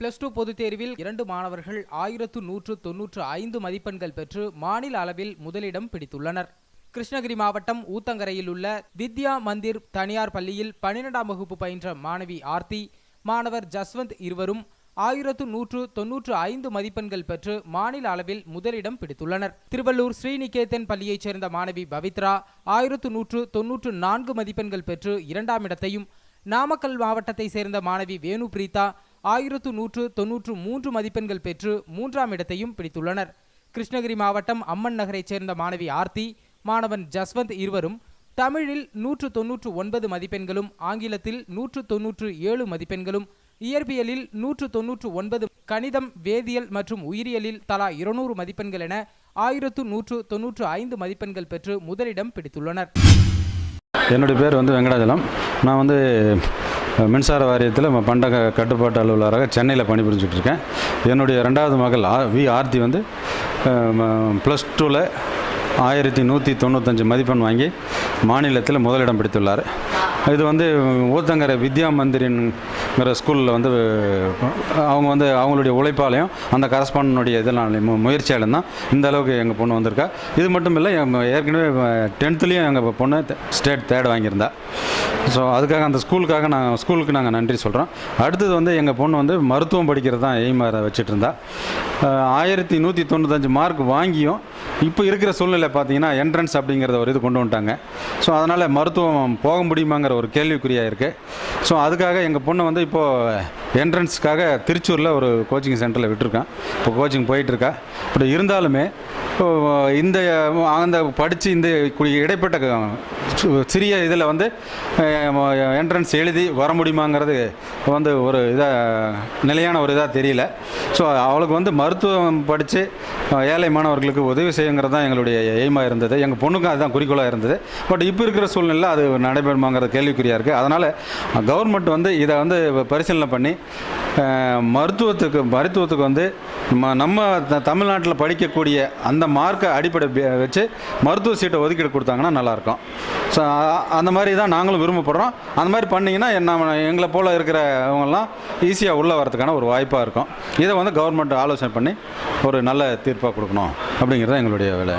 +2 பொதுத் தேர்வில் 2 மாணவர்கள் 1195 மதிப்பெண்கள் பெற்று மாநில அளவில் முதலிடம் பிடித்துள்ளனர். கிருஷ்ணகிரி மாவட்டம் ஊத்தங்கரையில் உள்ள வித்யா மந்திர் தனியார் பள்ளியில் 12ஆம் வகுப்பு பயின்ற மாணவி ஆர்த்தி, மாணவர் ஜஸ்வந்த் இருவரும் 1195 மதிப்பெண்கள் பெற்று மாநில அளவில் முதலிடம் பிடித்துள்ளனர். திருவள்ளூர் ஸ்ரீநிகேதன் பள்ளியைச் சேர்ந்த மாணவி பவித்ரா 1194 மதிப்பெண்கள் பெற்று 2ஆம் இடத்தையும், நாமக்கல் மாவட்டத்தை சேர்ந்த மாணவி வேணு பிரீதா 1193 மதிப்பெண்கள் பெற்று 3ஆம் இடத்தையும் பிடித்துள்ளனர். கிருஷ்ணகிரி மாவட்டம் அம்மன் நகரைச் சேர்ந்த மாணவி ஆர்த்தி, மாணவன் ஜஸ்வந்த் இருவரும் தமிழில் 199 மதிப்பெண்களும், ஆங்கிலத்தில் 197 மதிப்பெண்களும், இயற்பியலில் 199, கணிதம், வேதியியல் மற்றும் உயிரியலில் தலா 200 மதிப்பெண்கள் என 1195 மதிப்பெண்கள் பெற்று முதலிடம் பிடித்துள்ளனர். என்னுடைய பேர் வெங்கடாஜலம். நான் மின்சார வாரியத்தில் பண்டக கட்டுப்பாட்டு அலுவலராக சென்னையில் பணிபுரிஞ்சுட்டு இருக்கேன். என்னுடைய 2வது மகள் ஆர்த்தி +2ல் 1195 மதிப்பெண் வாங்கி மாநிலத்தில் முதலிடம் பிடித்துள்ளார். இது ஊத்தங்கரை வித்யா மந்திரின்கிற ஸ்கூலில் அவங்க அவங்களுடைய உழைப்பாலையும் அந்த கரஸ்பாண்டனுடைய இதனாலையும் முயற்சியாலும் தான் இந்த அளவுக்கு எங்கள் பொண்ணு வந்திருக்கா. இது மட்டும் இல்லை, ஏற்கனவே 10th எங்கள் பொண்ணு ஸ்டேட் 3rd வாங்கியிருந்தா. ஸோ அதுக்காக அந்த ஸ்கூலுக்கு நாங்கள் நன்றி சொல்கிறோம். அடுத்தது எங்கள் பொண்ணு மருத்துவம் படிக்கிறது தான் எய்மாக வச்சுட்டு இருந்தா. 1195 மார்க் வாங்கியும் இப்போ இருக்கிற சூழ்நிலை பார்த்தீங்கன்னா என்ட்ரன்ஸ் அப்படிங்கிறத ஒரு இது கொண்டு வந்துட்டாங்க. ஸோ அதனால் மருத்துவம் போக முடியுமாங்கிற ஒரு கேள்விக்குறியாக இருக்குது. ஸோ அதுக்காக எங்கள் பொண்ணு இப்போது என்ட்ரன்ஸுக்காக திருச்சூரில் ஒரு கோச்சிங் சென்டரில் விட்டுருக்கேன். இப்போ கோச்சிங் போயிட்டுருக்கா. இப்படி இருந்தாலுமே இந்த அந்த படித்து இந்த இடைப்பட்ட சிறிய இதில் என்ட்ரன்ஸ் எழுதி வர முடியுமாங்கிறது ஒரு நிலையான ஒரு இதாக தெரியல. ஸோ அவளுக்கு மருத்துவம் படித்து ஏழை மாணவர்களுக்கு உதவி செய்யுங்கிறது தான் எங்களுடைய எய்மாக இருந்தது. எங்கள் பொண்ணுக்கும் அதுதான் குறிக்கோளாக இருந்தது. பட் இப்போ இருக்கிற சூழ்நிலை அது நடைபெறுமாங்கிறது கேள்விக்குறியாக இருக்குது. அதனால் கவர்மெண்ட் இதை பரிசீலனை பண்ணி மருத்துவத்துக்கு நம்ம தமிழ்நாட்டில் படிக்கக்கூடிய அந்த மார்க்கை அடிப்படை வச்சு மருத்துவ சீட்டை ஒதுக்கீடு கொடுத்தாங்கன்னா நல்லாயிருக்கும். ஸோ அந்த மாதிரி தான் நாங்களும் விரும்பப்படுறோம். அந்த மாதிரி பண்ணிங்கன்னா எங்களை போல் இருக்கிறவங்கெல்லாம் ஈஸியாக உள்ளே வரதுக்கான ஒரு வாய்ப்பாக இருக்கும். இதை கவர்மெண்ட் ஆலோசனை பண்ணி ஒரு நல்ல தீர்ப்பாக கொடுக்கணும் அப்படிங்கிறது எங்களுடைய வேலை.